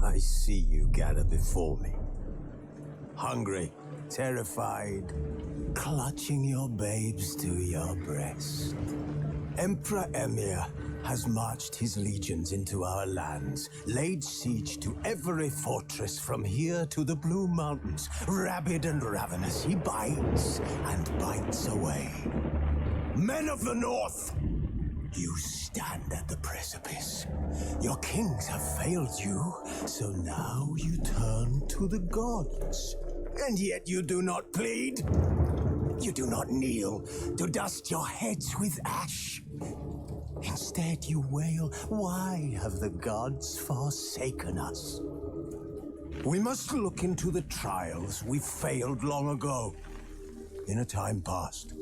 I see you gather before me. Hungry, terrified, clutching your babes to your breast. Emperor Emir has marched his legions into our lands, laid siege to every fortress from here to the Blue Mountains. Rabid and ravenous, he bites and bites away. Men of the North, you stand at the precipice. Your kings have failed you, so now you turn to the gods. And yet you do not plead. You do not kneel to dust your heads with ash. Instead you wail, why have the gods forsaken us? We must look into the trials we failed long ago. In a time past,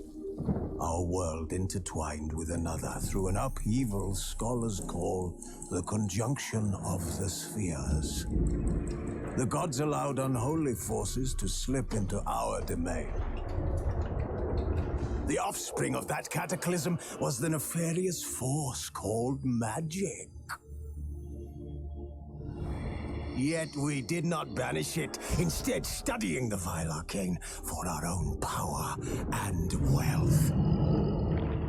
our world intertwined with another through an upheaval scholars call the conjunction of the spheres. The gods allowed unholy forces to slip into our domain. The offspring of that cataclysm was the nefarious force called magic. Yet we did not banish it, instead studying the vile arcane for our own power and wealth.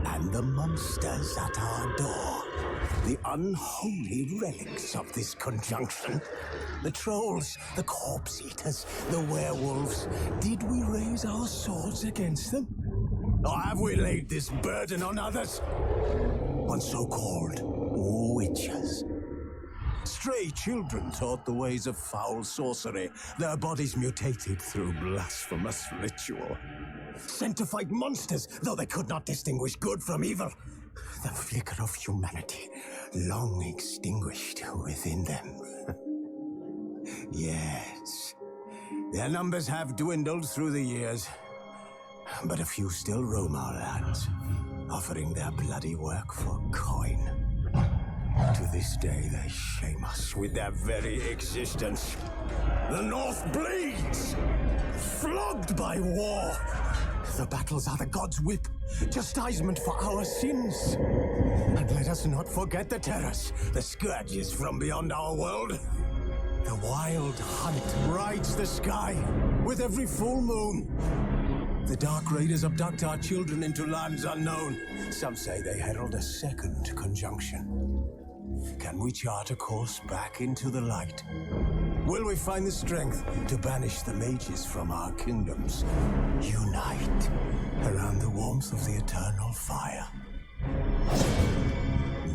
And the monsters at our door, the unholy relics of this conjunction. The trolls, the corpse eaters, the werewolves. Did we raise our swords against them? Or have we laid this burden on others? On so-called witches. Stray children taught the ways of foul sorcery, their bodies mutated through blasphemous ritual. Sent to fight monsters, though they could not distinguish good from evil. The flicker of humanity, long extinguished within them. Yes, their numbers have dwindled through the years, but a few still roam our lands, offering their bloody work for coin. To this day, they shame us with their very existence. The North bleeds, flogged by war. The battles are the gods' whip, chastisement for our sins. And let us not forget the terrors, the scourges from beyond our world. The wild hunt rides the sky with every full moon. The Dark Raiders abduct our children into lands unknown. Some say they herald a second conjunction. Can we chart a course back into the light? Will we find the strength to banish the mages from our kingdoms? Unite around the warmth of the eternal fire.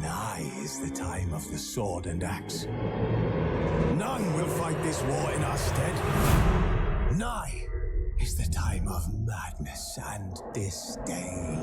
Nigh is the time of the sword and axe. None will fight this war in our stead. Nigh is the time of madness and disdain.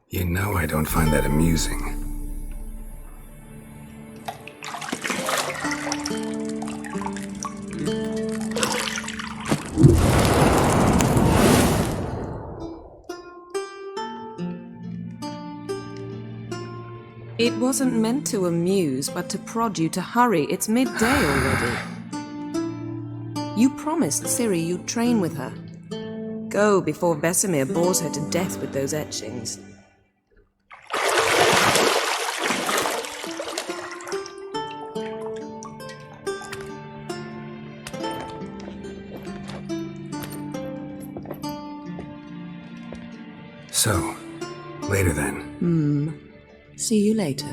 You know I don't find that amusing. It wasn't meant to amuse, but to prod you to hurry. It's midday already. You promised Ciri you'd train with her. Go before Vesemir bores her to death with those etchings. So, later then. See you later.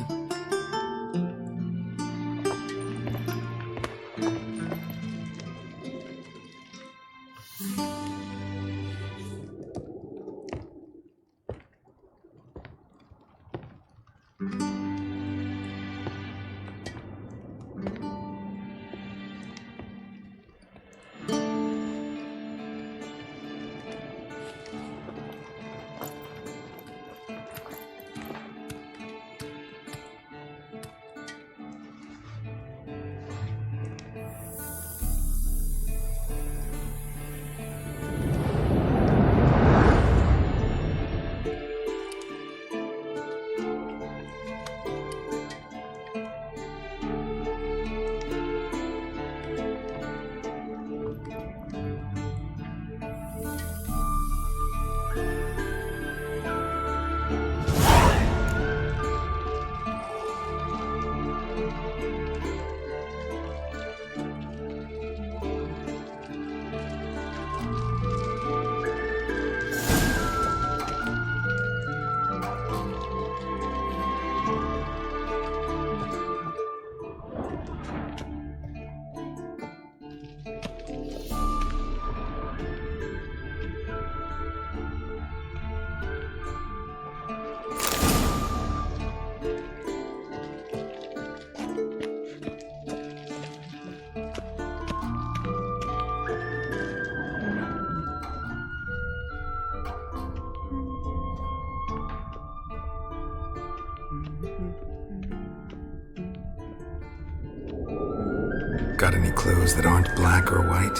Got any clothes that aren't black or white?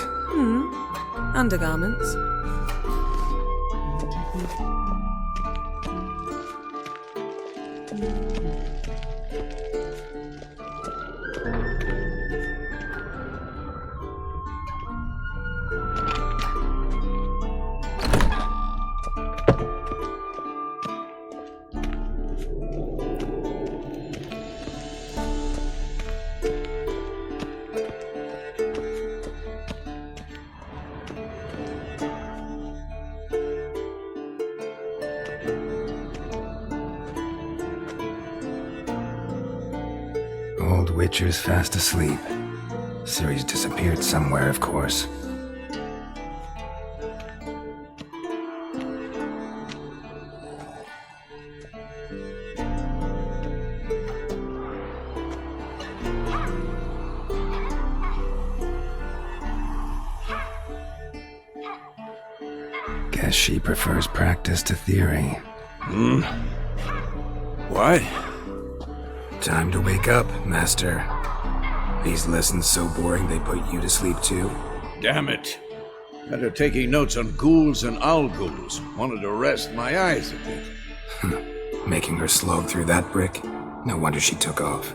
Undergarments. Old Witcher's fast asleep. Ciri's disappeared somewhere, of course. Guess she prefers practice to theory. What? Time to wake up, Master. These lessons so boring they put you to sleep too? Damn it. Had her taking notes on ghouls and owl ghouls. Wanted to rest my eyes a bit. Making her slog through that brick? No wonder she took off.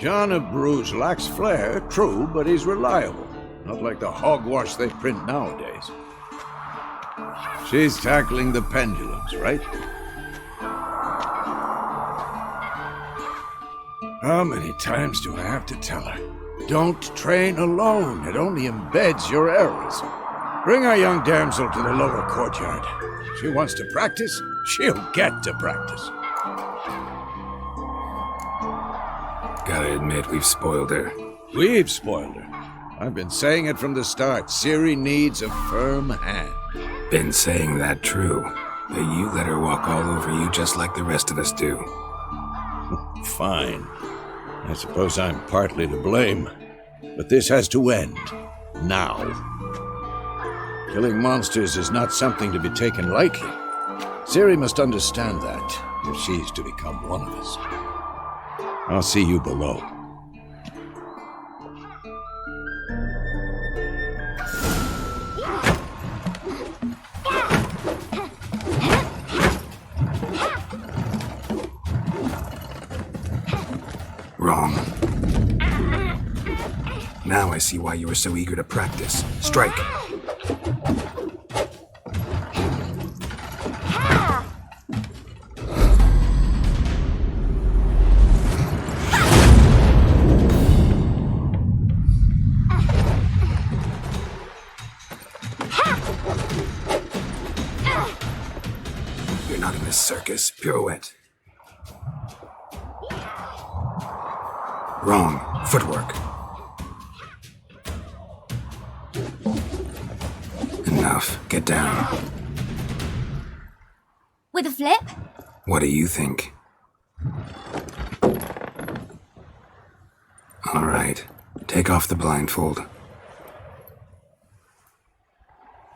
John of Bruges lacks flair, true, but he's reliable. Not like the hogwash they print nowadays. She's tackling the pendulums, right? How many times do I have to tell her? Don't train alone. It only embeds your errors. Bring our young damsel to the lower courtyard. She wants to practice, she'll get to practice. Gotta admit, we've spoiled her. We've spoiled her. I've been saying it from the start. Ciri needs a firm hand. Been saying that true. But you let her walk all over you just like the rest of us do. Fine. I suppose I'm partly to blame. But this has to end. Now. Killing monsters is not something to be taken lightly. Ciri must understand that, if she's to become one of us. I'll see you below. Wrong. Now I see why you were so eager to practice. Strike. You're not in this circus. Pirouette. Wrong. Footwork. Enough. Get down. With a flip? What do you think? All right. Take off the blindfold.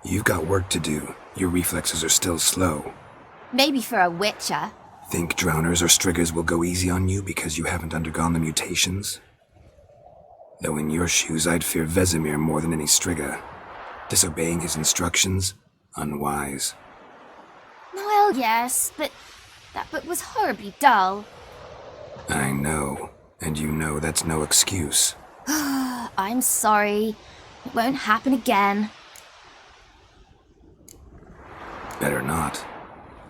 You've got work to do. Your reflexes are still slow. Maybe for a witcher. Think drowners or striggers will go easy on you because you haven't undergone the mutations? Though in your shoes, I'd fear Vesemir more than any strigger. Disobeying his instructions? Unwise. Well, yes, but that book was horribly dull. I know, and you know that's no excuse. I'm sorry. It won't happen again. Better not.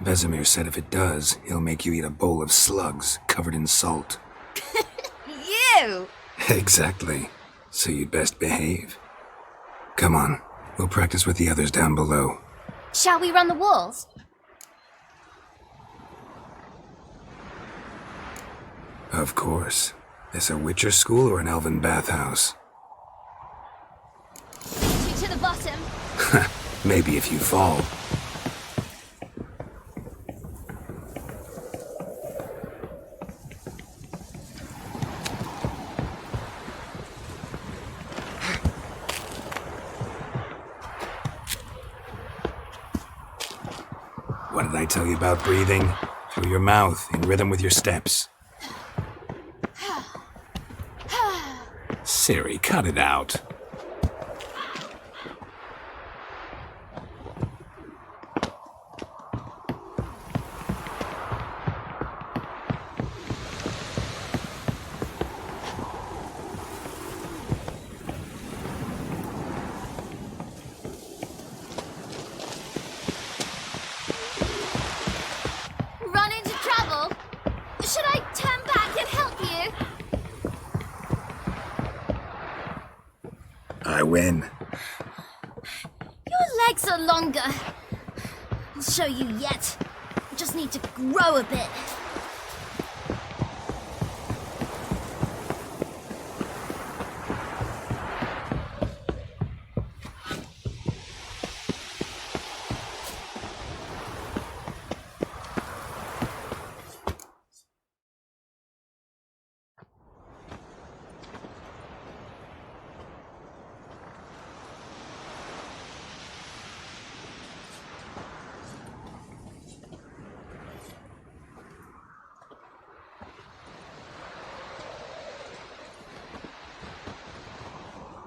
Vesemir said if it does, he'll make you eat a bowl of slugs covered in salt. You! Exactly. So you'd best behave. Come on, we'll practice with the others down below. Shall we run the walls? Of course. This a Witcher school or an elven bathhouse? To the bottom. Maybe if you fall. What did I tell you about breathing? Through your mouth, in rhythm with your steps. Ciri, cut it out. Run into trouble? Should I turn back and help you? I win. Your legs are longer. I'll show you yet. I just need to grow a bit.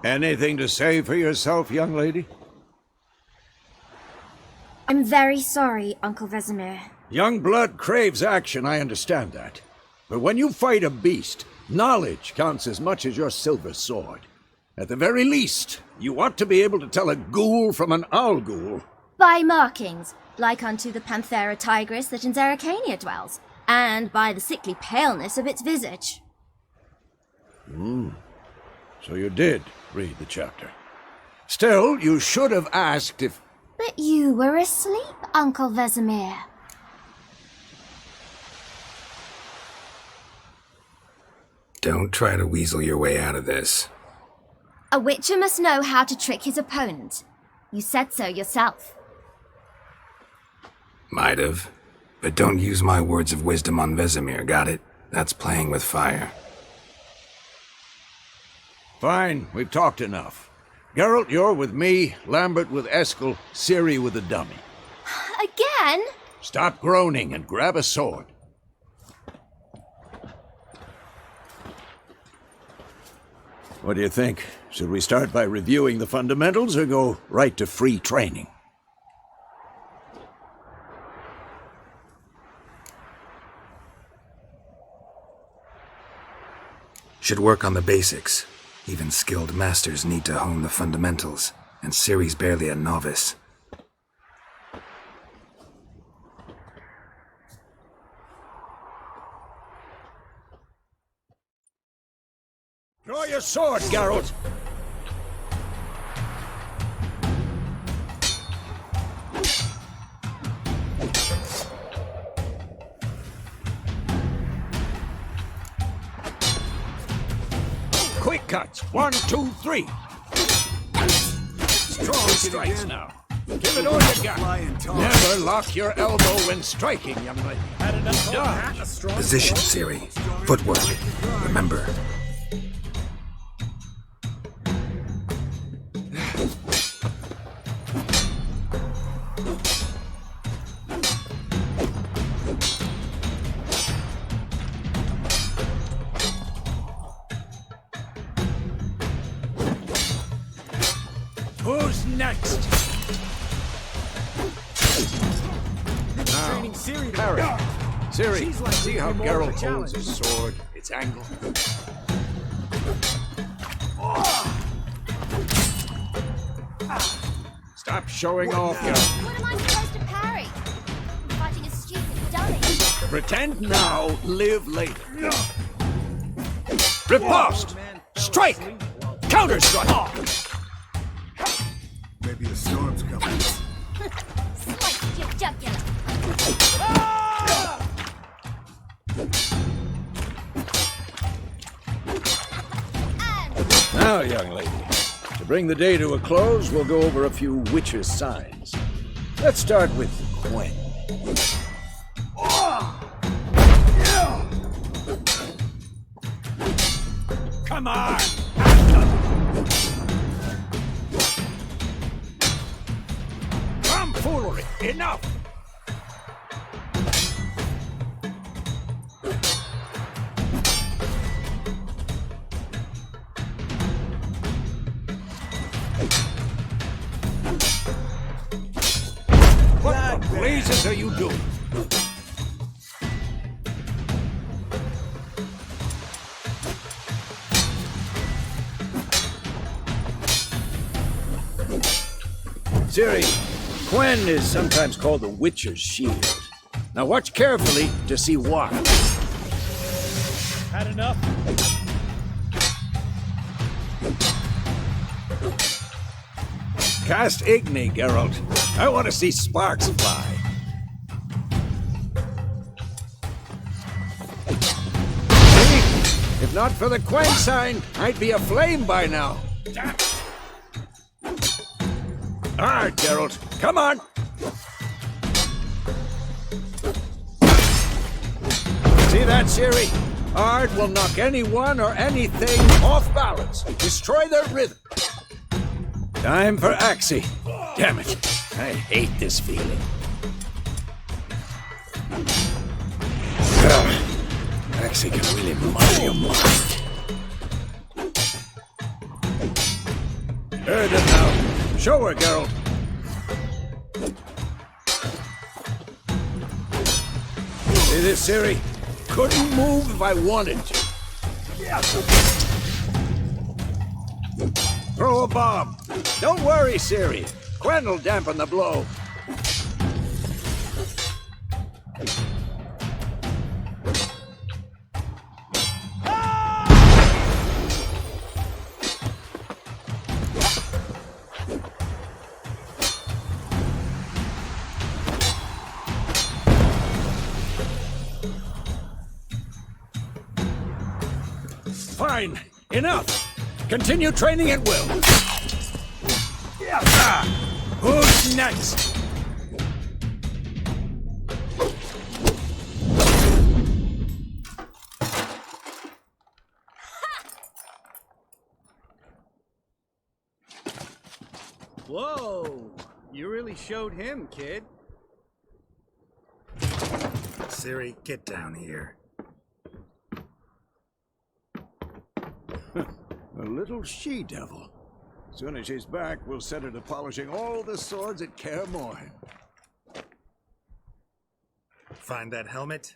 Anything to say for yourself, young lady? I'm very sorry, Uncle Vesemir. Young blood craves action, I understand that. But when you fight a beast, knowledge counts as much as your silver sword. At the very least, you ought to be able to tell a ghoul from an owl ghoul. By markings, like unto the Panthera tigris that in Zerrikania dwells, and by the sickly paleness of its visage. So you did read the chapter. Still, you should have asked if... But you were asleep, Uncle Vesemir. Don't try to weasel your way out of this. A witcher must know how to trick his opponent. You said so yourself. Might have. But don't use my words of wisdom on Vesemir, got it? That's playing with fire. Fine, we've talked enough. Geralt, you're with me, Lambert with Eskel, Ciri with the dummy. Again? Stop groaning and grab a sword. What do you think? Should we start by reviewing the fundamentals or go right to free training? Should work on the basics. Even skilled masters need to hone the fundamentals, and Ciri's barely a novice. Draw your sword, Geralt! Quick cuts! 1, 2, 3! Strong strikes now. Give it all you got. Never lock your elbow when striking, young lady. Dodge. Position, Ciri. Footwork. Remember. Who's next? Now, parry. Ciri, see how Geralt holds his sword, its angle? Stop showing off, Geralt. What am I supposed to parry? I'm fighting a stupid dummy. Pretend now, live later. Riposte! Strike! Counter-strike! Maybe the storm's coming. Slice your jugular. Now, young lady, to bring the day to a close, we'll go over a few witches' signs. Let's start with Gwen. Come on! Tomfoolery! Enough! What the blazes are you doing? Ciri, Gwen is sometimes called the Witcher's Shield. Now watch carefully to see why. Had enough? Cast Igni, Geralt. I want to see sparks fly. See? If not for the Gwen sign, I'd be aflame by now. All right, Geralt. Come on. See that, Ciri? Ard will knock anyone or anything off balance. Destroy their rhythm. Time for Axie. Damn it. I hate this feeling. Axie can really muddle your mind. Heard it now. Show her, Geralt. See this, Ciri? Couldn't move if I wanted to. Throw a bomb. Don't worry, Ciri. Gwen will dampen the blow. Fine. Enough. Continue training at will. Who's next? Whoa! You really showed him, kid. Ciri, get down here. A little she-devil. As soon as she's back, we'll set her to polishing all the swords at Kaer Morhen. Find that helmet?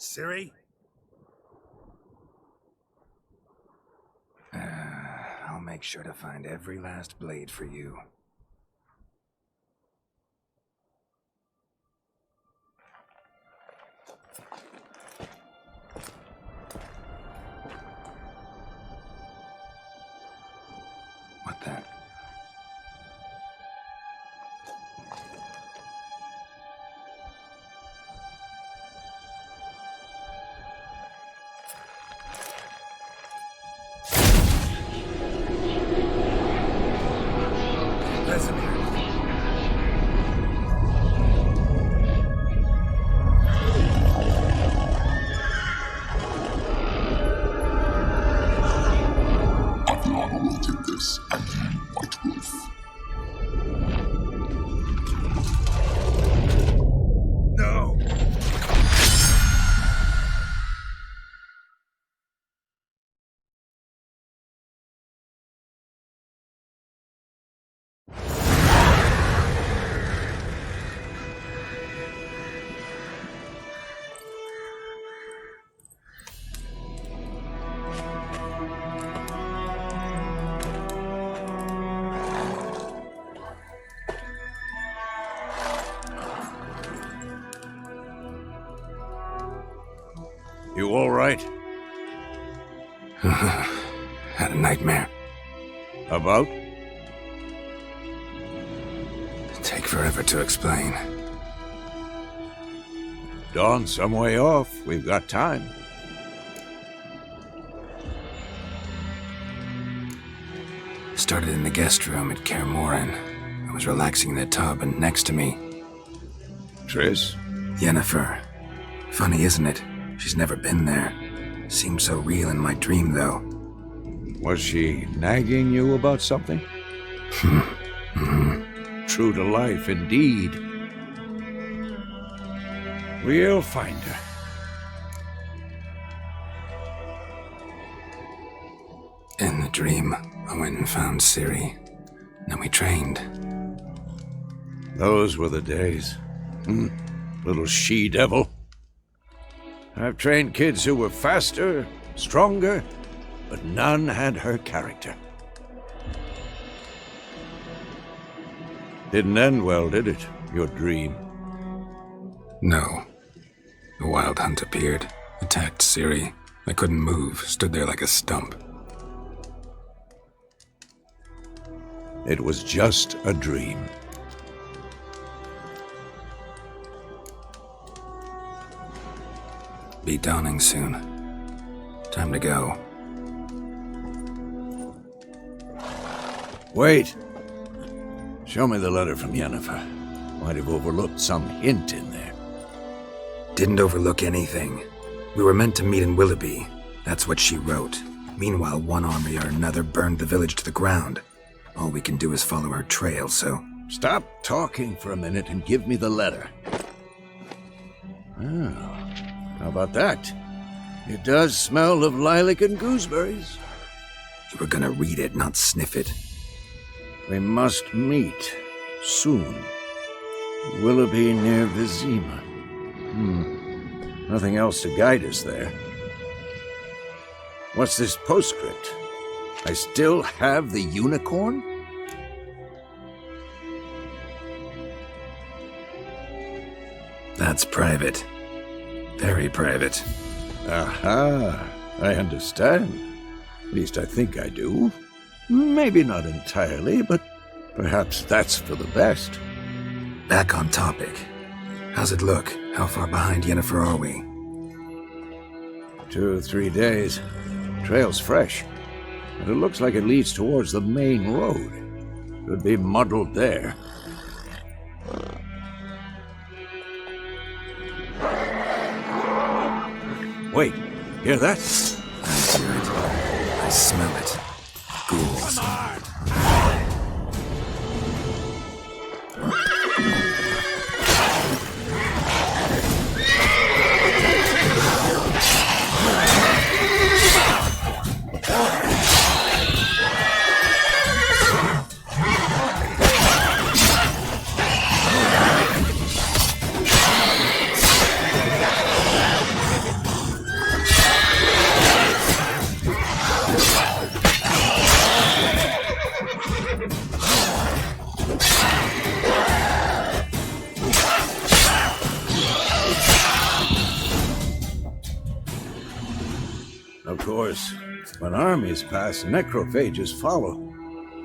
Ciri? I'll make sure to find every last blade for you. What the? You all right? Had a nightmare. About? Take forever to explain. Dawn's some way off. We've got time. Started in the guest room at Kaer Morhen. I was relaxing in the tub, and next to me, Triss? Yennefer. Funny, isn't it? She's never been there. Seemed so real in my dream, though. Was she nagging you about something? True to life, indeed. We'll find her. In the dream, I went and found Ciri. Then we trained. Those were the days. Little she-devil. I've trained kids who were faster, stronger, but none had her character. Didn't end well, did it? Your dream? No. The Wild Hunt appeared, attacked Ciri. I couldn't move, stood there like a stump. It was just a dream. Be dawning soon. Time to go. Wait. Show me the letter from Yennefer. Might have overlooked some hint in there. Didn't overlook anything. We were meant to meet in Willoughby. That's what she wrote. Meanwhile, one army or another burned the village to the ground. All we can do is follow her trail, so... Stop talking for a minute and give me the letter. Oh. How about that? It does smell of lilac and gooseberries. You were gonna read it, not sniff it. We must meet. Soon. Willoughby near Vizima. Nothing else to guide us there. What's this postscript? I still have the unicorn? That's private. Very private. Aha, I understand. At least I think I do. Maybe not entirely, but perhaps that's for the best. Back on topic. How's it look? How far behind Yennefer are we? 2 or 3 days. Trail's fresh, but it looks like it leads towards the main road. Could be muddled there. Wait, hear that? I smell it. Ghouls. Of course, when armies pass, necrophages follow.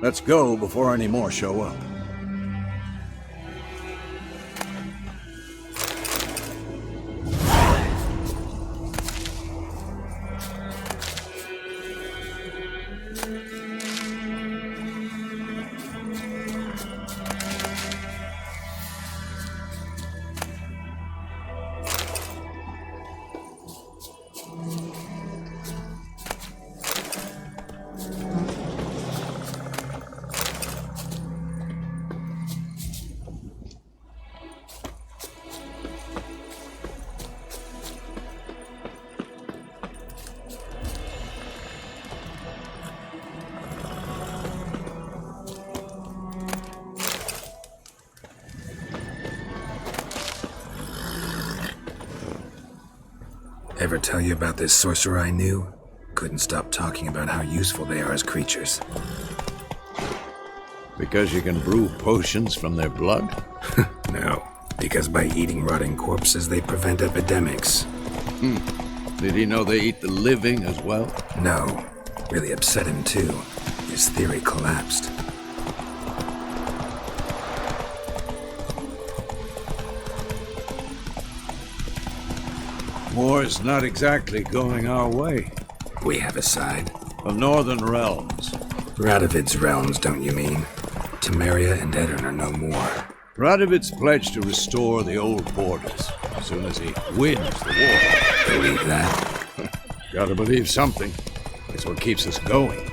Let's go before any more show up. Ever tell you about this sorcerer I knew? Couldn't stop talking about how useful they are as creatures. Because you can brew potions from their blood? No, because by eating rotting corpses, they prevent epidemics. Did he know they eat the living as well? No, really upset him too. His theory collapsed. War's not exactly going our way. We have a side. The northern realms. Radovid's realms, don't you mean? Temeria and Edirn are no more. Radovid's pledged to restore the old borders as soon as he wins the war. Believe that? Gotta believe something. It's what keeps us going.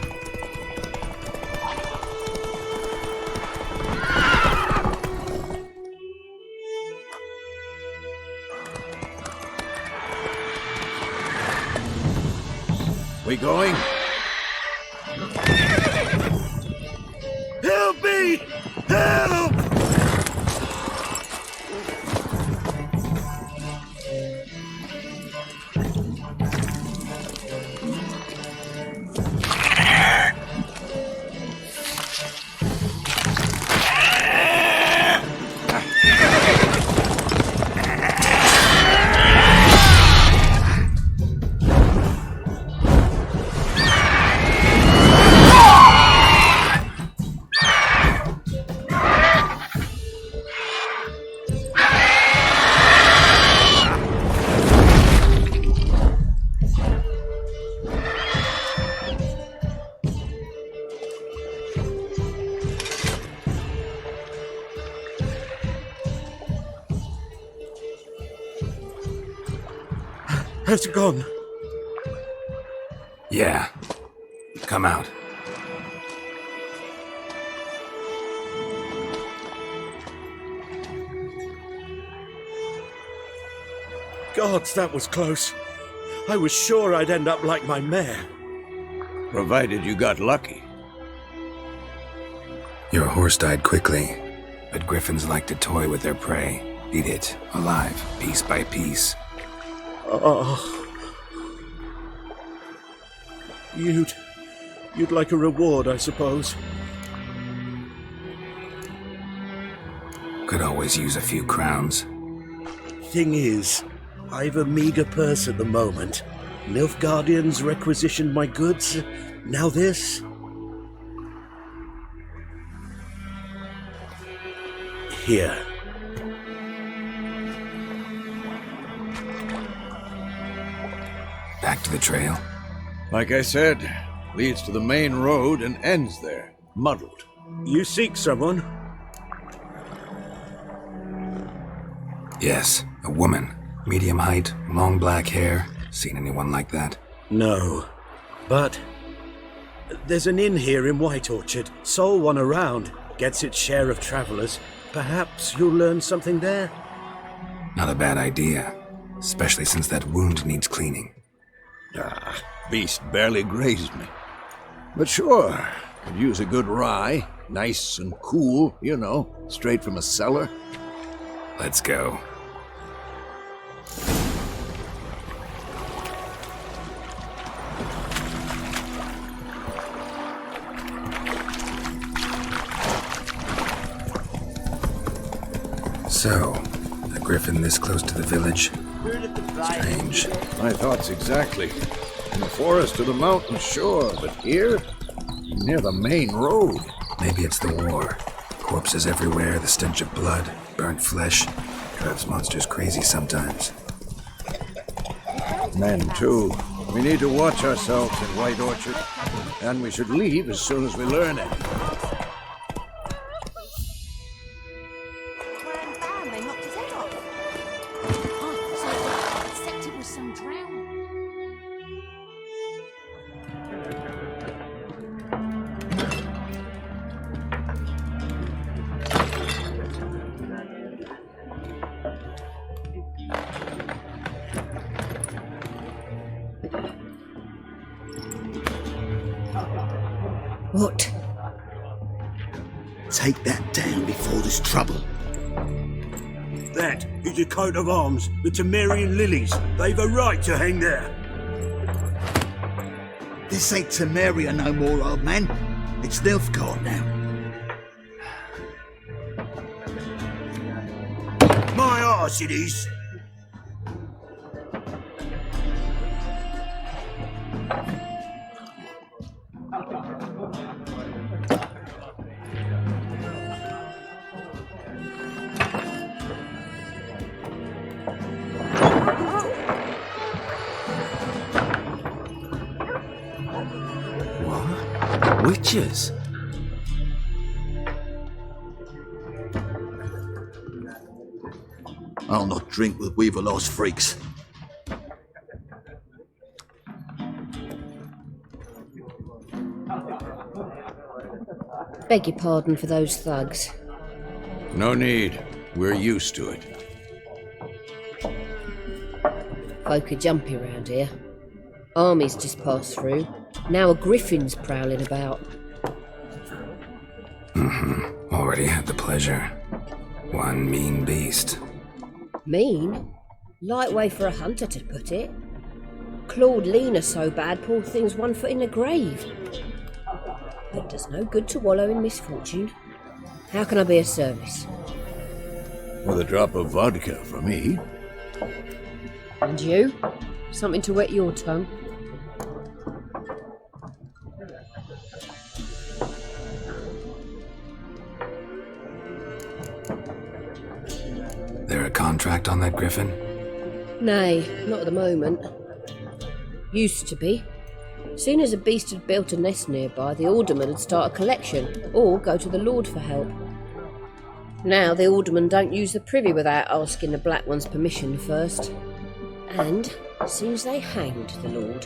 We going? Help me! Help! Has it gone? Yeah. Come out. Gods, that was close. I was sure I'd end up like my mare. Provided you got lucky. Your horse died quickly, but griffins like to toy with their prey. Eat it, alive, piece by piece. Oh. You'd like a reward, I suppose. Could always use a few crowns. Thing is, I've a meager purse at the moment. Nilfgaardians requisitioned my goods. Now this. Here. Back to the trail. Like I said, leads to the main road and ends there, muddled. You seek someone? Yes, a woman. Medium height, long black hair. Seen anyone like that? No. But There's an inn here in White Orchard. Sole one around. Gets its share of travellers. Perhaps you'll learn something there? Not a bad idea, especially since that wound needs cleaning. Beast barely grazed me. But sure, could use a good rye. Nice and cool, you know, straight from a cellar. Let's go. So, a griffin this close to the village? Strange. My thoughts exactly. In the forest or the mountains, sure, but here? Near the main road. Maybe it's the war. Corpses everywhere, the stench of blood, burnt flesh. Drives monsters crazy sometimes. Men, too. We need to watch ourselves in White Orchard. And we should leave as soon as we learn it. Bam, they knocked his head off. Oh, so except it was some drown. What? Take that down before there's trouble. That is a coat of arms, the Temerian lilies. They've a right to hang there. This ain't Temeria no more, old man. It's Nilfgaard now. My arse it is. Witches? I'll not drink with Weaverlaw's freaks. Beg your pardon for those thugs. No need. We're used to it. Folk are jumpy around here. Armies just passed through. Now a griffin's prowling about. Already had the pleasure. One mean beast. Mean? Light way for a hunter to put it. Clawed Lena so bad, poor thing's 1 foot in the grave. It does no good to wallow in misfortune. How can I be of service? With a drop of vodka for me. And you? Something to wet your tongue? There a contract on that griffin? Nay, not at the moment. Used to be. Soon as a beast had built a nest nearby, the alderman would start a collection, or go to the lord for help. Now the alderman don't use the privy without asking the black one's permission first. And seems they hanged the lord.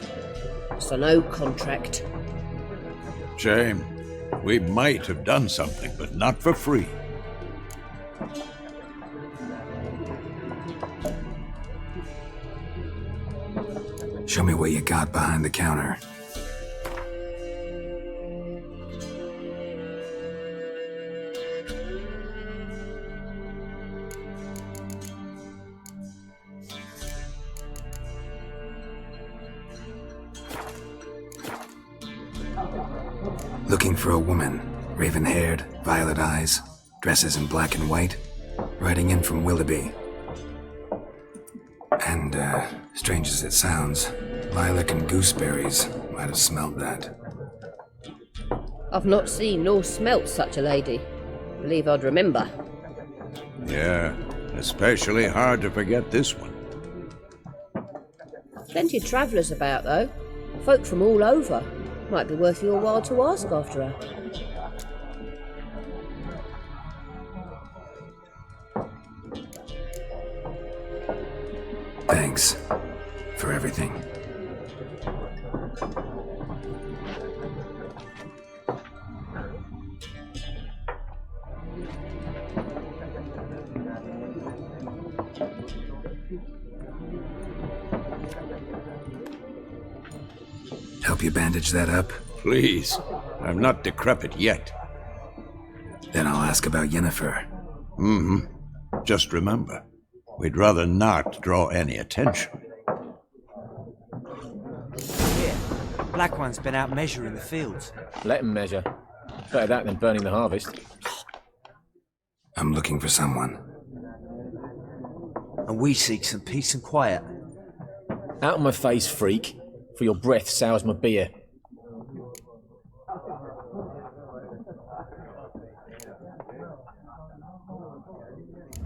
So no contract. Shame. We might have done something, but not for free. Show me what you got behind the counter. Looking for a woman, raven-haired, violet eyes, dresses in black and white, riding in from Willoughby. And, strange as it sounds, lilac and gooseberries might have smelled that. I've not seen nor smelt such a lady. Believe I'd remember. Yeah, especially hard to forget this one. Plenty of travellers about, though. Folk from all over. Might be worth your while to ask after her. Thanks for everything. help you bandage that up? Please. I'm not decrepit yet. Then I'll ask about Yennefer. Just remember, we'd rather not draw any attention. Here, Black One's been out measuring the fields. Let him measure. Better that than burning the harvest. I'm looking for someone. And we seek some peace and quiet. Out of my face, freak, for your breath sours my beer.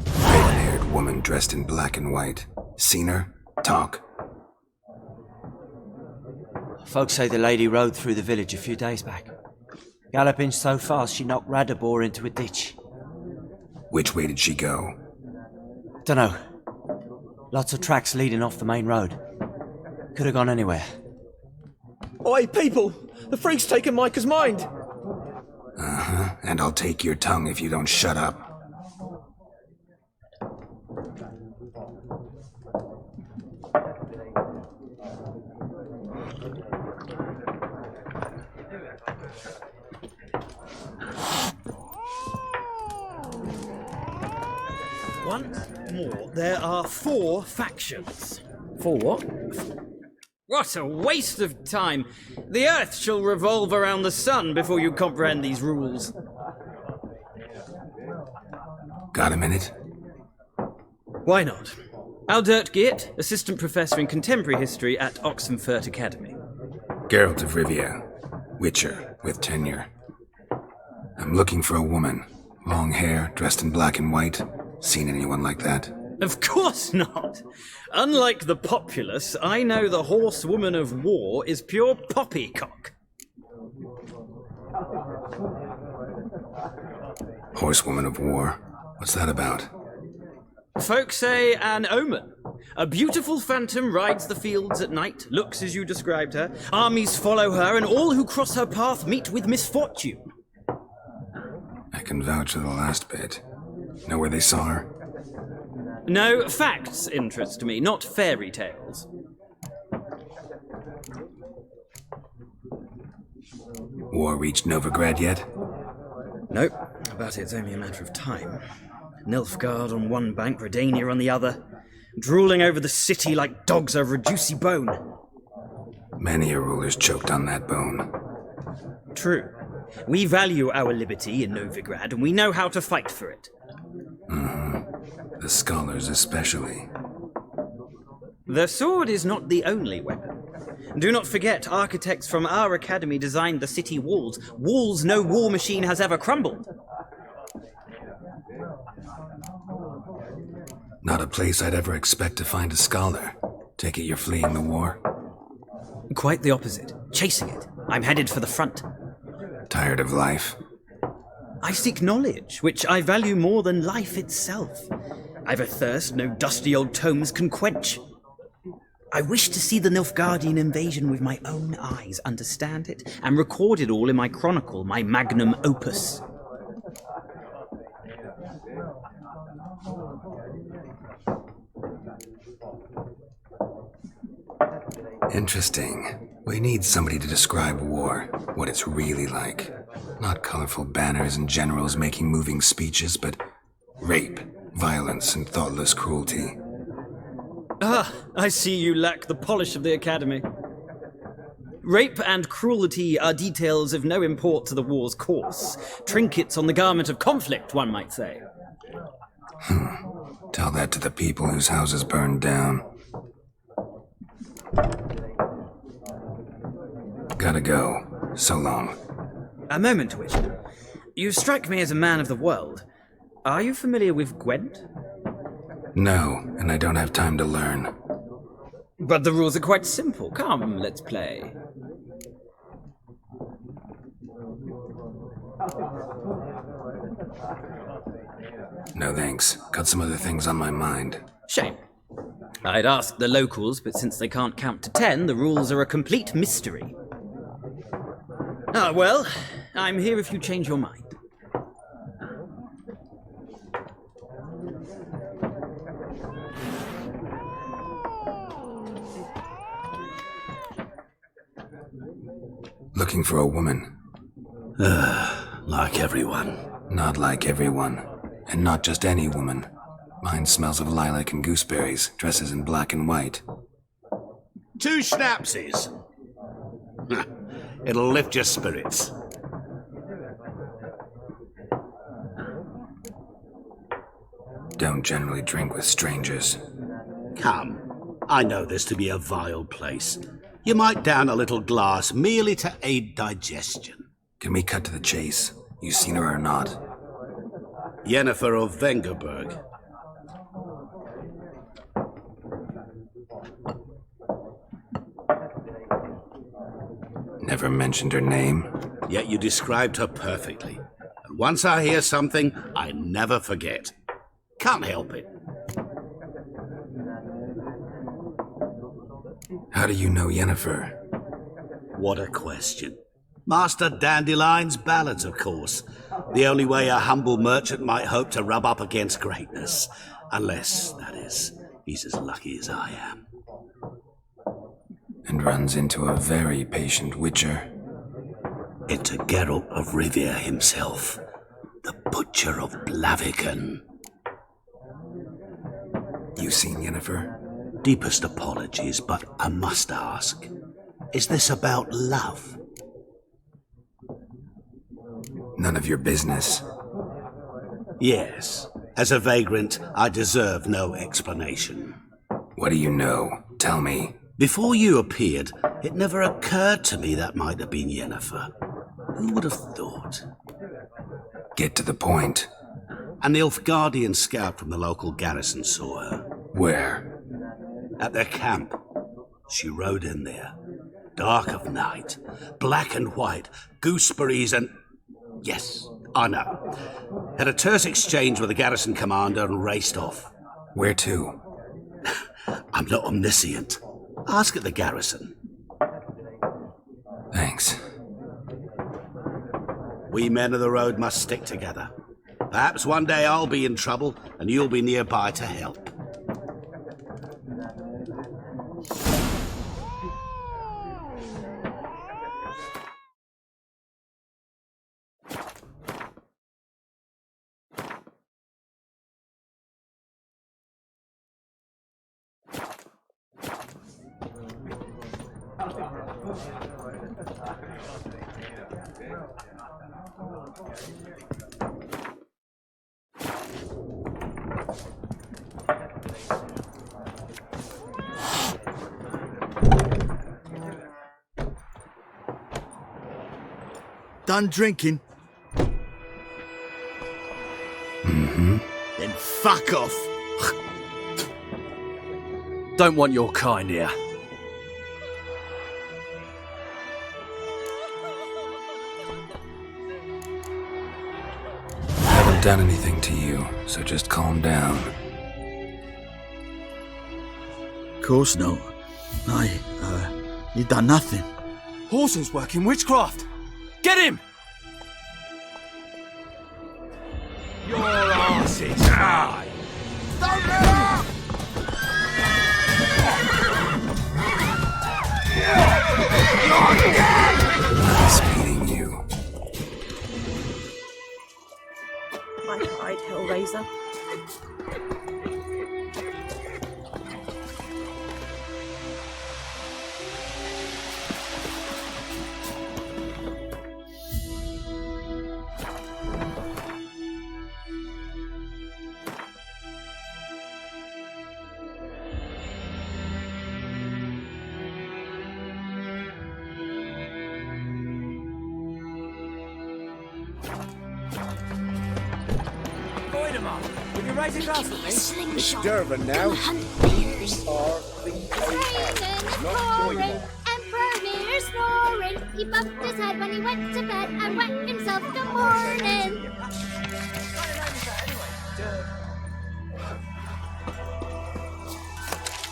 Raven-haired woman dressed in black and white. Seen her? Talk. Folks say the lady rode through the village a few days back. Galloping so fast she knocked Radabor into a ditch. Which way did she go? Dunno. Lots of tracks leading off the main road. Could have gone anywhere. Oi, people! The freak's taken Micah's mind! Uh-huh, and I'll take your tongue if you don't shut up. Once more, there are 4 factions. For what? What a waste of time! The Earth shall revolve around the sun before you comprehend these rules. Got a minute? Why not? Aldert Geert, Assistant Professor in Contemporary History at Oxenfurt Academy. Geralt de Rivia, Witcher, with tenure. I'm looking for a woman. Long hair, dressed in black and white. Seen anyone like that? Of course not! Unlike the populace, I know the horsewoman of war is pure poppycock. Horsewoman of war? What's that about? Folk say an omen. A beautiful phantom rides the fields at night, looks as you described her. Armies follow her, and all who cross her path meet with misfortune. I can vouch for the last bit. Know where they saw her? No, facts interest me, not fairy tales. War reached Novigrad yet? Nope, but it's only a matter of time. Nilfgaard on one bank, Redania on the other, drooling over the city like dogs over a juicy bone. Many a ruler's choked on that bone. True. We value our liberty in Novigrad, and we know how to fight for it. The scholars especially. The sword is not the only weapon. Do not forget, architects from our academy designed the city walls. Walls no war machine has ever crumbled. Not a place I'd ever expect to find a scholar. Take it you're fleeing the war? Quite the opposite. Chasing it. I'm headed for the front. Tired of life? I seek knowledge, which I value more than life itself. I've a thirst no dusty old tomes can quench. I wish to see the Nilfgaardian invasion with my own eyes, understand it, and record it all in my chronicle, my magnum opus. Interesting. We need somebody to describe war, what it's really like. Not colorful banners and generals making moving speeches, but rape, violence, and thoughtless cruelty. Ah, I see you lack the polish of the academy. Rape and cruelty are details of no import to the war's course. Trinkets on the garment of conflict, one might say. Tell that to the people whose houses burned down. Gotta go. So long. A moment, Witcher. You strike me as a man of the world. Are you familiar with Gwent? No, and I don't have time to learn. But the rules are quite simple. Come, let's play. No thanks. Got some other things on my mind. Shame. I'd ask the locals, but since they can't count to 10, the rules are a complete mystery. Ah, well, I'm here if you change your mind. looking for a woman. Like everyone. Not like everyone. And not just any woman. Mine smells of lilac and gooseberries, dresses in black and white. 2 schnapsies. It'll lift your spirits. Don't generally drink with strangers. Come, I know this to be a vile place. You might down a little glass merely to aid digestion. Can we cut to the chase? You seen her or not? Yennefer of Vengerberg. Never mentioned her name. Yet you described her perfectly. And once I hear something, I never forget. Can't help it. How do you know Yennefer? What a question. Master Dandelion's ballads, of course. The only way a humble merchant might hope to rub up against greatness. Unless, that is, he's as lucky as I am. And runs into a very patient witcher. Into Geralt of Rivia himself. The Butcher of Blaviken. You seen Yennefer? Deepest apologies, but I must ask. Is this about love? None of your business. Yes. As a vagrant, I deserve no explanation. What do you know? Tell me. Before you appeared, it never occurred to me that might have been Yennefer. Who would have thought? Get to the point. A Nilfgaardian scout from the local garrison saw her. Where? At their camp. She rode in there. Dark of night. Black and white. Gooseberries and... Yes, I know. Had a terse exchange with the garrison commander and raced off. Where to? I'm not omniscient. Ask at the garrison. Thanks. We men of the road must stick together. Perhaps one day I'll be in trouble and you'll be nearby to help. Done drinking? Mm-hmm. Then fuck off. Don't want your kind here. Haven't done anything to you, so just calm down. Course not. You done nothing. Horses working witchcraft. Get him! Your arse is high. Speeding you. My hide, Hellraiser. It's Durban now. Emperor near snoring. He bumped his head when he went to bed and wet himself till morning.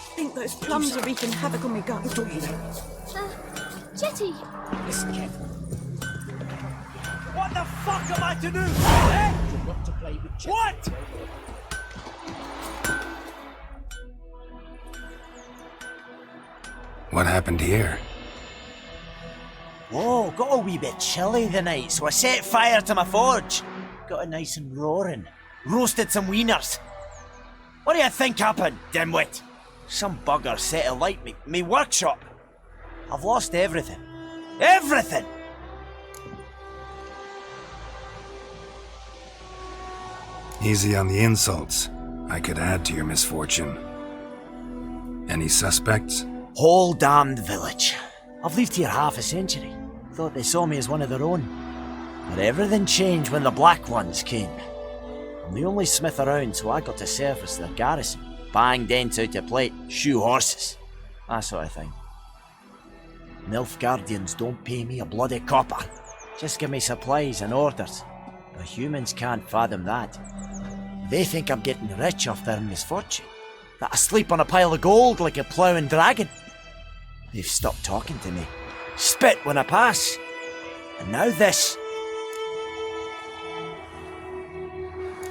I think those plums are wreaking havoc on my gut. Jetty. Listen, Kev. What the fuck am I to do? You're not to play with Jetty. What? What happened here? Whoa, got a wee bit chilly the night, so I set fire to my forge. Got it nice and roaring. Roasted some wieners. What do you think happened, dimwit? Some bugger set alight me workshop. I've lost everything. Everything! Easy on the insults. I could add to your misfortune. Any suspects? Whole damned village. I've lived here half a century. Thought they saw me as one of their own. But everything changed when the Black Ones came. I'm the only smith around, so I got to service their garrison. Bang dents out of plate, shoe horses. That sort of thing. Nilfgaardians don't pay me a bloody copper. Just give me supplies and orders. But humans can't fathom that. They think I'm getting rich off their misfortune. That I sleep on a pile of gold like a ploughing dragon. They've stopped talking to me. Spit when I pass. And now this.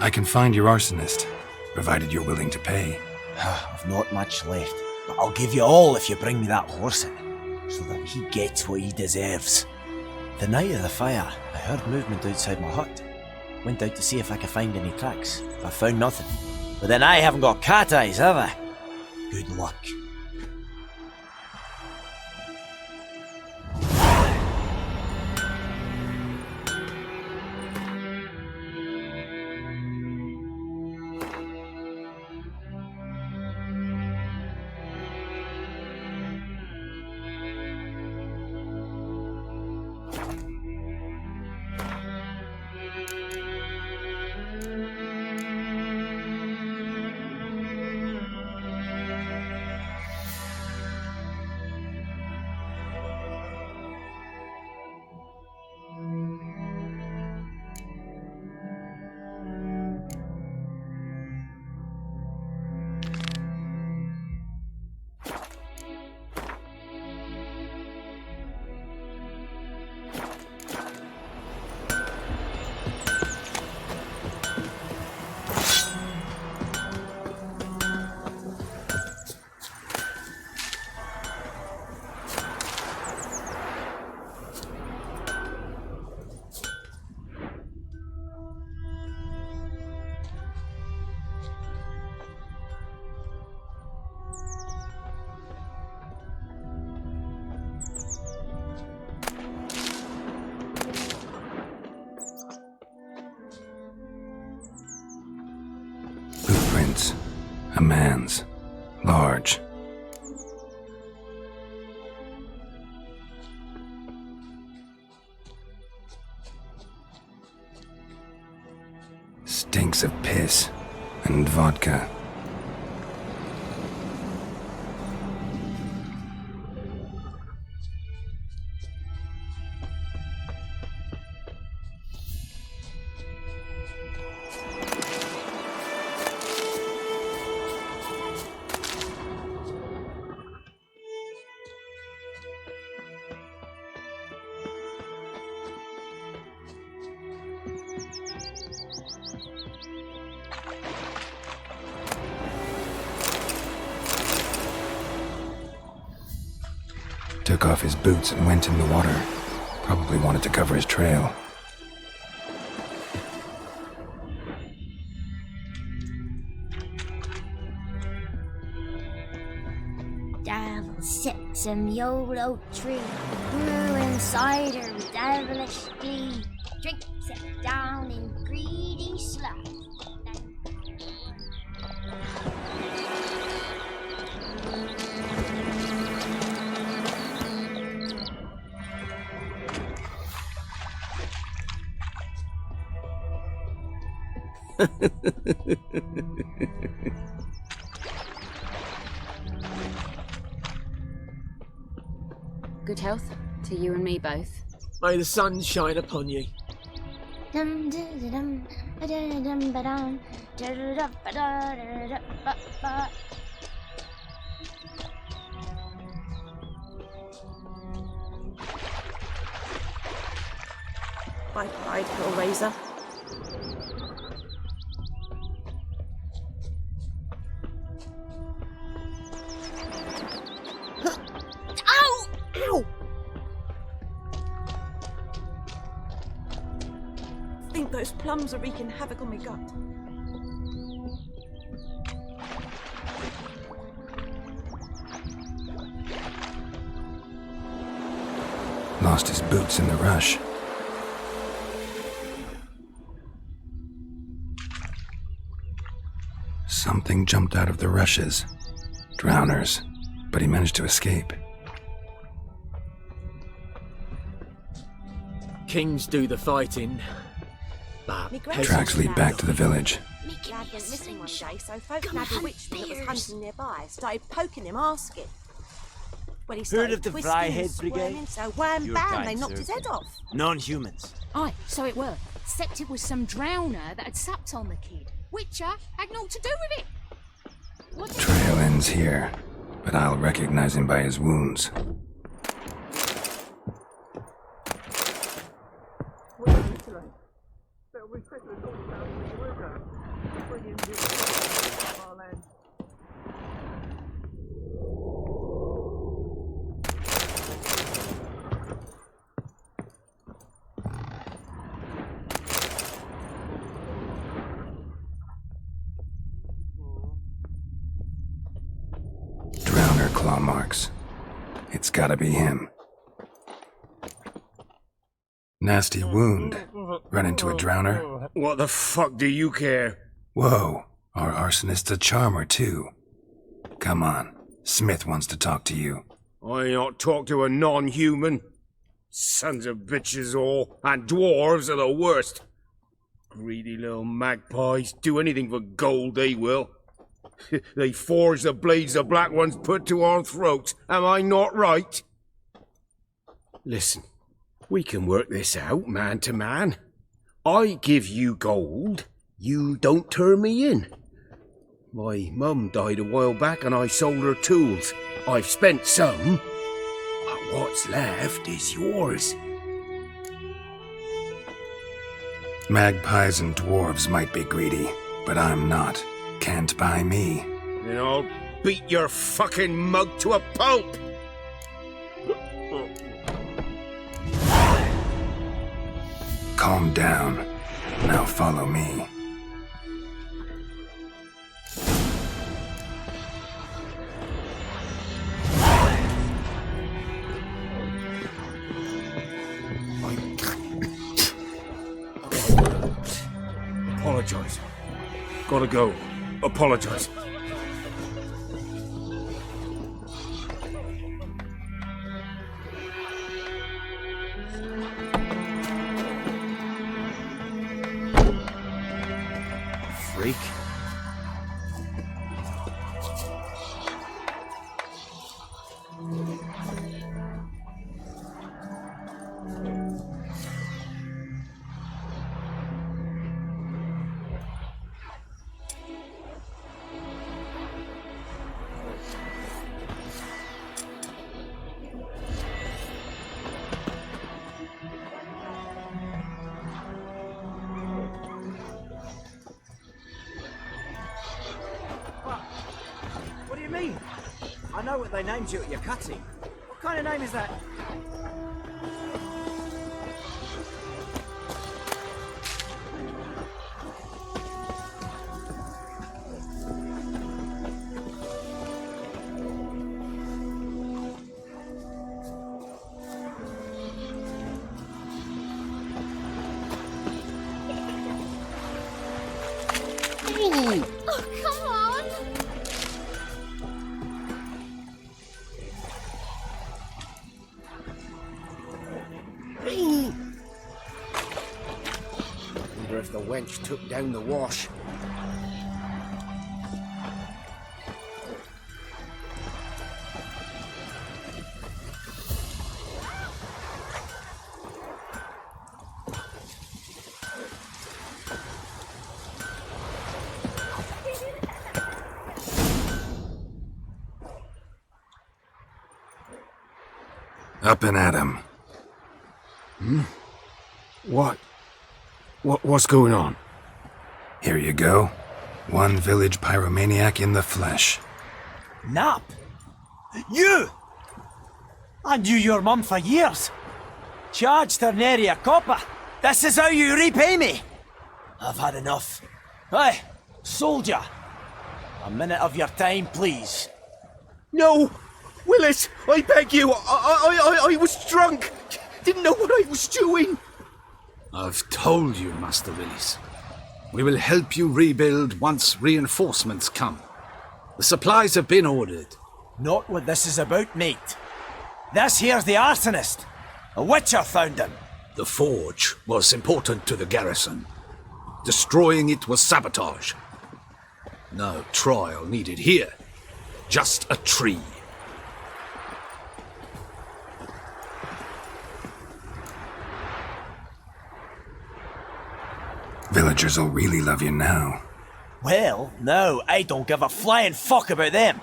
I can find your arsonist, provided you're willing to pay. I've not much left, but I'll give you all if you bring me that horse in, so that he gets what he deserves. The night of the fire, I heard movement outside my hut. Went out to see if I could find any tracks. I found nothing. But then I haven't got cat eyes, have I? Good luck. A man's. Large. Stinks of piss and vodka. Took off his boots and went in the water. Probably wanted to cover his trail. Devil sits in the old oak tree, brewing cider with devilish glee. Drinks it down in greedy sloth. Good health to you and me both. May the sun shine upon you. By pride, Hellraiser. Those plums are wreaking havoc on my gut. Lost his boots in the rush. Something jumped out of the rushes. Drowners. But he managed to escape. Kings do the fighting, but Tracks lead back to the village. Lad went missing one day, so folk nabbed a witch that was hunting nearby, started poking him, asking. Well, he started Heard of the twisting and Fryhead squirming, Brigade? so wham Your bam, kind, they knocked his sir. head off. Non-humans. Aye, so it were. Except it was some drowner that had supped on the kid. Witcher had naught to do with it. What the Trail ends here, but I'll recognize him by his wounds. Drowner claw marks. It's gotta be him. Nasty wound. Run into a drowner? What the fuck do you care? Whoa, our arsonist's a charmer too. Come on, Smith wants to talk to you. I not talk to a non-human. Sons of bitches all, and dwarves are the worst. Greedy little magpies, do anything for gold they will. They forge the blades the black ones put to our throats, am I not right? Listen, we can work this out man to man. I give you gold, you don't turn me in. My mum died a while back and I sold her tools. I've spent some, but what's left is yours. Magpies and dwarves might be greedy, but I'm not. Can't buy me. Then I'll beat your fucking mug to a pulp! Calm down. Now follow me. Apologize. Gotta go. Apologize. Freak. What do you mean? I know what they named you at your cutting. What kind of name is that? Oh, come on! Wonder if the wench took down the wash. Up and at him. What's going on? Here you go. One village pyromaniac in the flesh. Nap? You! I knew your mum for years. Charged her nary a copper. This is how you repay me. I've had enough. Hey, soldier! A minute of your time, please. No! Willis, I beg you, I was drunk! Didn't know what I was doing! I've told you, Master Willis. We will help you rebuild once reinforcements come. The supplies have been ordered. Not what this is about, mate. This here's the arsonist. A witcher found him. The forge was important to the garrison. Destroying it was sabotage. No trial needed here. Just a tree. Villagers will really love you now. Well, no, I don't give a flying fuck about them.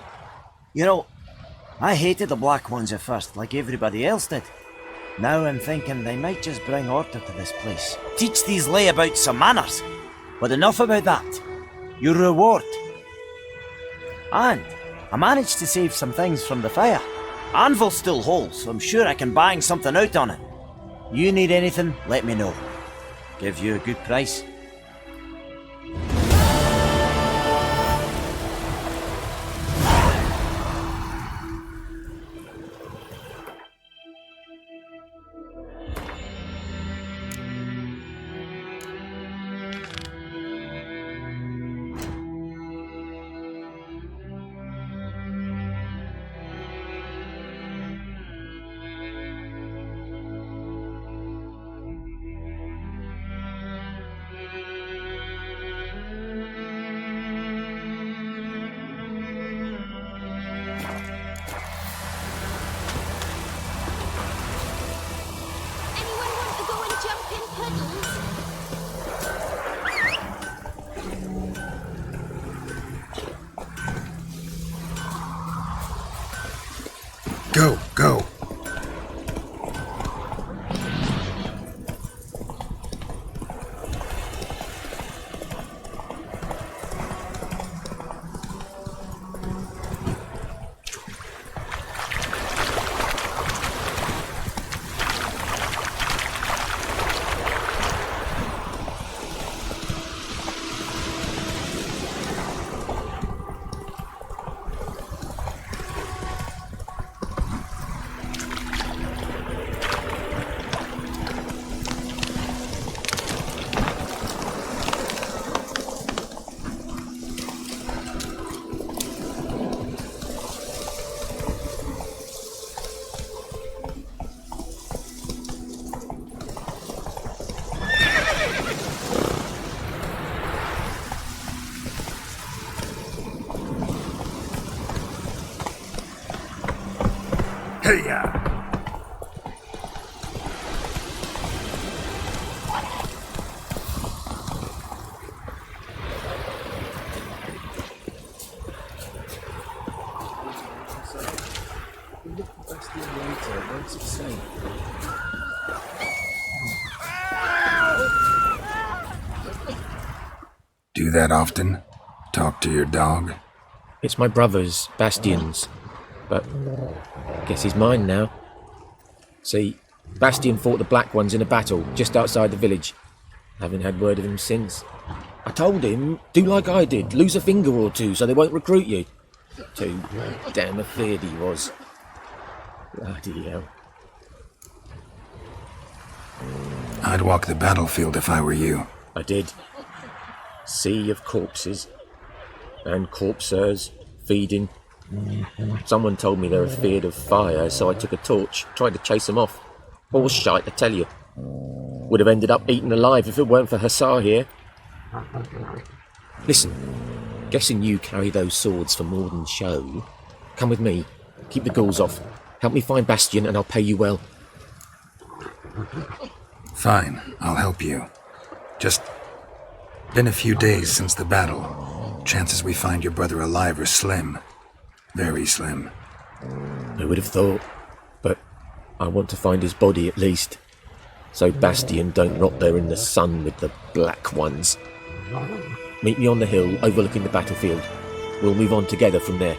You know, I hated the Black Ones at first, like everybody else did. Now I'm thinking they might just bring order to this place. Teach these layabouts some manners. But enough about that. Your reward. And I managed to save some things from the fire. Anvil's still whole, so I'm sure I can bang something out on it. You need anything, let me know. Give you a good price. Go, go. Hey-ya! Do that often? Talk to your dog? It's my brother's, Bastion's, but guess he's mine now. See, Bastion fought the Black Ones in a battle just outside the village. Haven't had word of him since. I told him, do like I did, lose a finger or two so they won't recruit you. Too damn afeard he was. Bloody hell. I'd walk the battlefield if I were you. I did. Sea of corpses. And corpsers feeding. Someone told me they were feared of fire, so I took a torch, tried to chase them off. Horse shite, I tell you. Would have ended up eaten alive if it weren't for Hussar here. Listen, guessing you carry those swords for more than show. Come with me, keep the ghouls off. Help me find Bastion and I'll pay you well. Fine, I'll help you. Just been a few days since the battle. Chances we find your brother alive are slim. Very slim. I would have thought, but I want to find his body at least. So Bastion don't rot there in the sun with the Black Ones. Meet me on the hill overlooking the battlefield. We'll move on together from there.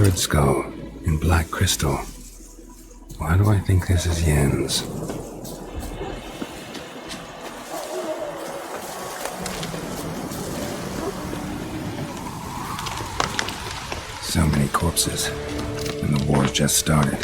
bird skull in black crystal. Why do I think this is Yen's? So many corpses, and the war's just started.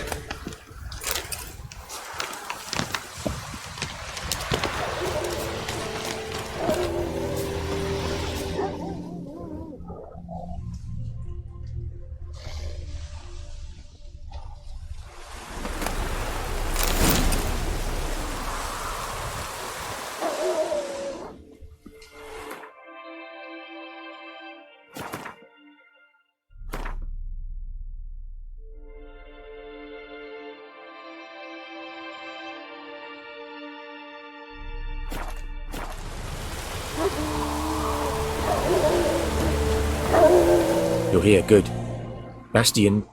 You're here, good. Bastian...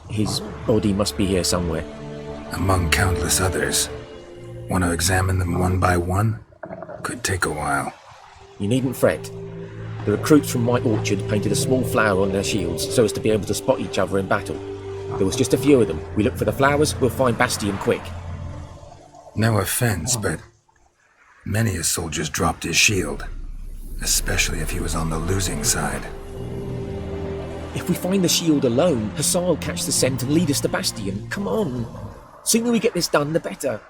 his body must be here somewhere. Among countless others. Want to examine them one by one? Could take a while. You needn't fret. The recruits from White Orchard painted a small flower on their shields so as to be able to spot each other in battle. There was just a few of them. We look for the flowers, we'll find Bastian quick. No offense, but many a soldier's dropped his shield. Especially if he was on the losing side. If we find the shield alone, Hussar will catch the scent and lead us to Bastian. Come on. Sooner we get this done, the better.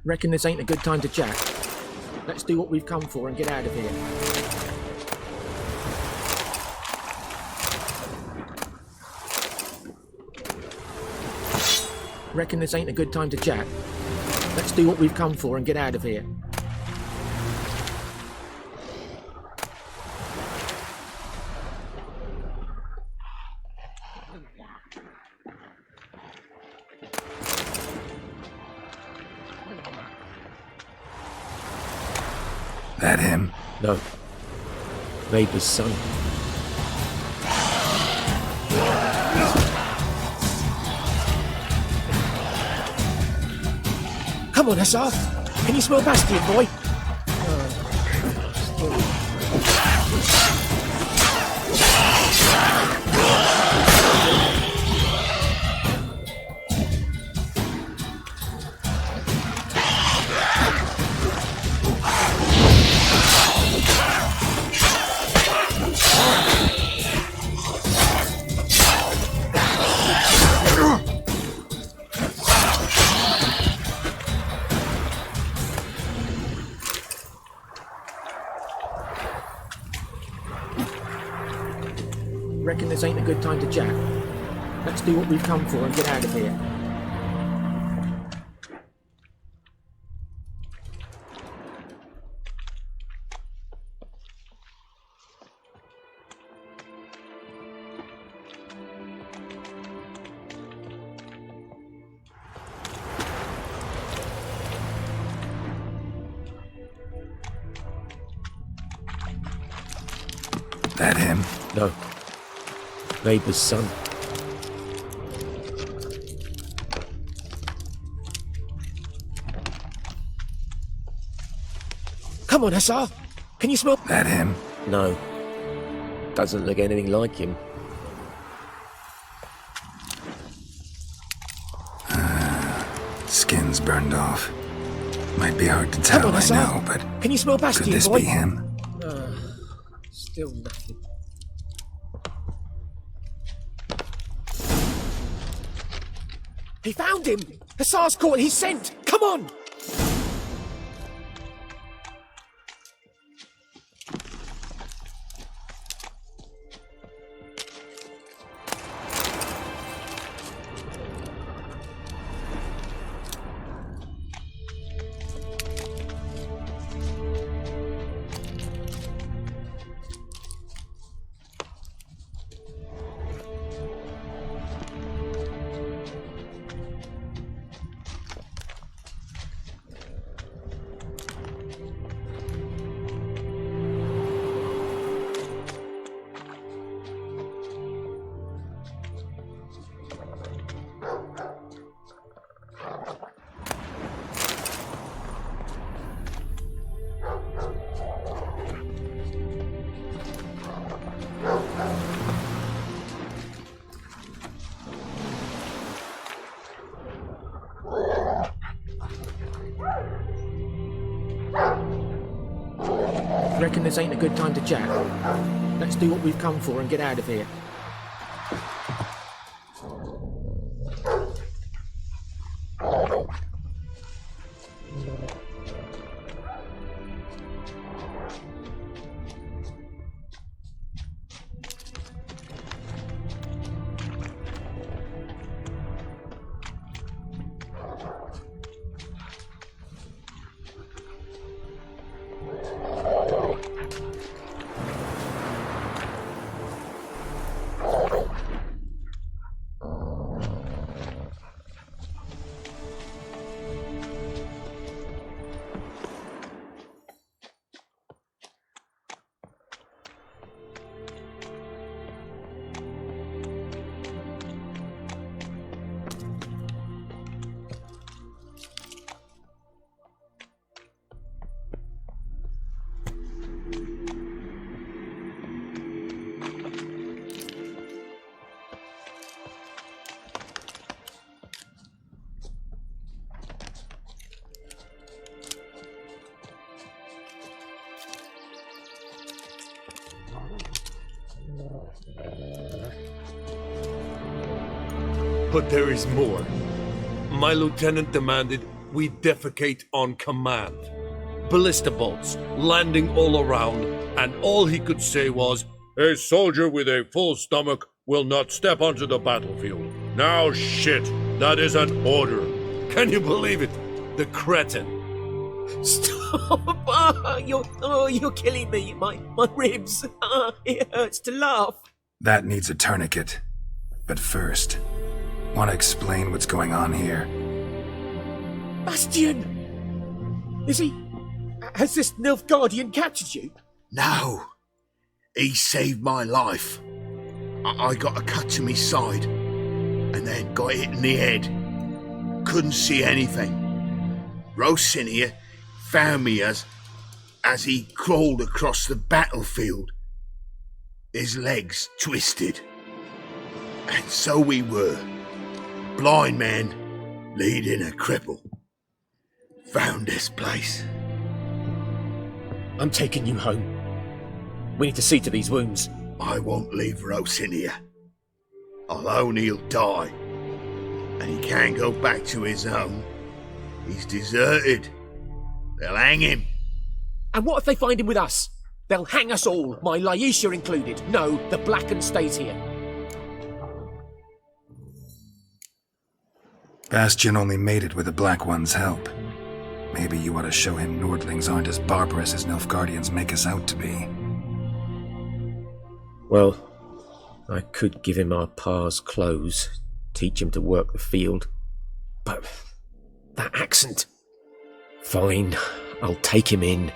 Reckon this ain't a good time to chat. Let's do what we've come for and get out of here. Reckon this ain't a good time to chat. Let's do what we've come for and get out of here. That him? No. Neighbour's son. Come on, Hussar! Can you smell Bastian, boy? Reckon this ain't a good time to chat. Let's do what we've come for and get out of here. That him? No. Neighbour's son. Come on, Hussar! Can you smell... That him? No. Doesn't look anything like him. Skin's burned off. Might be hard to tell, Come on, I know, but... Can you smell Bastian, could this boy? be him? Still nothing. He found him! Hussar's caught his scent! Come on! Reckon this ain't a good time to chat? Let's do what we've come for and get out of here. But there is more. My lieutenant demanded we defecate on command. Ballista bolts landing all around, and all he could say was, "A soldier with a full stomach will not step onto the battlefield." Now shit, that is an order. Can you believe it? The cretin. Stop! You're killing me. My ribs. It hurts to laugh. That needs a tourniquet. But first, want to explain what's going on here? Bastian! Has this Nilfgaardian captured you? No. He saved my life. I got a cut to my side, and then got hit in the head. Couldn't see anything. Rosinia found me as he crawled across the battlefield. His legs twisted. And so we were. Blind man leading a cripple. Found this place. I'm taking you home. We need to see to these wounds. I won't leave Rosinia. Alone he'll die. And he can't go back to his home. He's deserted. They'll hang him. And what if they find him with us? They'll hang us all, my Laisha included. No, the Blacken stays here. Bastian only made it with the Black One's help. Maybe you ought to show him Nordlings aren't as barbarous as Nilfgaardians make us out to be. Well, I could give him our pa's clothes, teach him to work the field. But that accent... Fine, I'll take him in.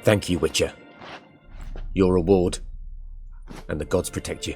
Thank you, Witcher. Your reward, and the gods protect you.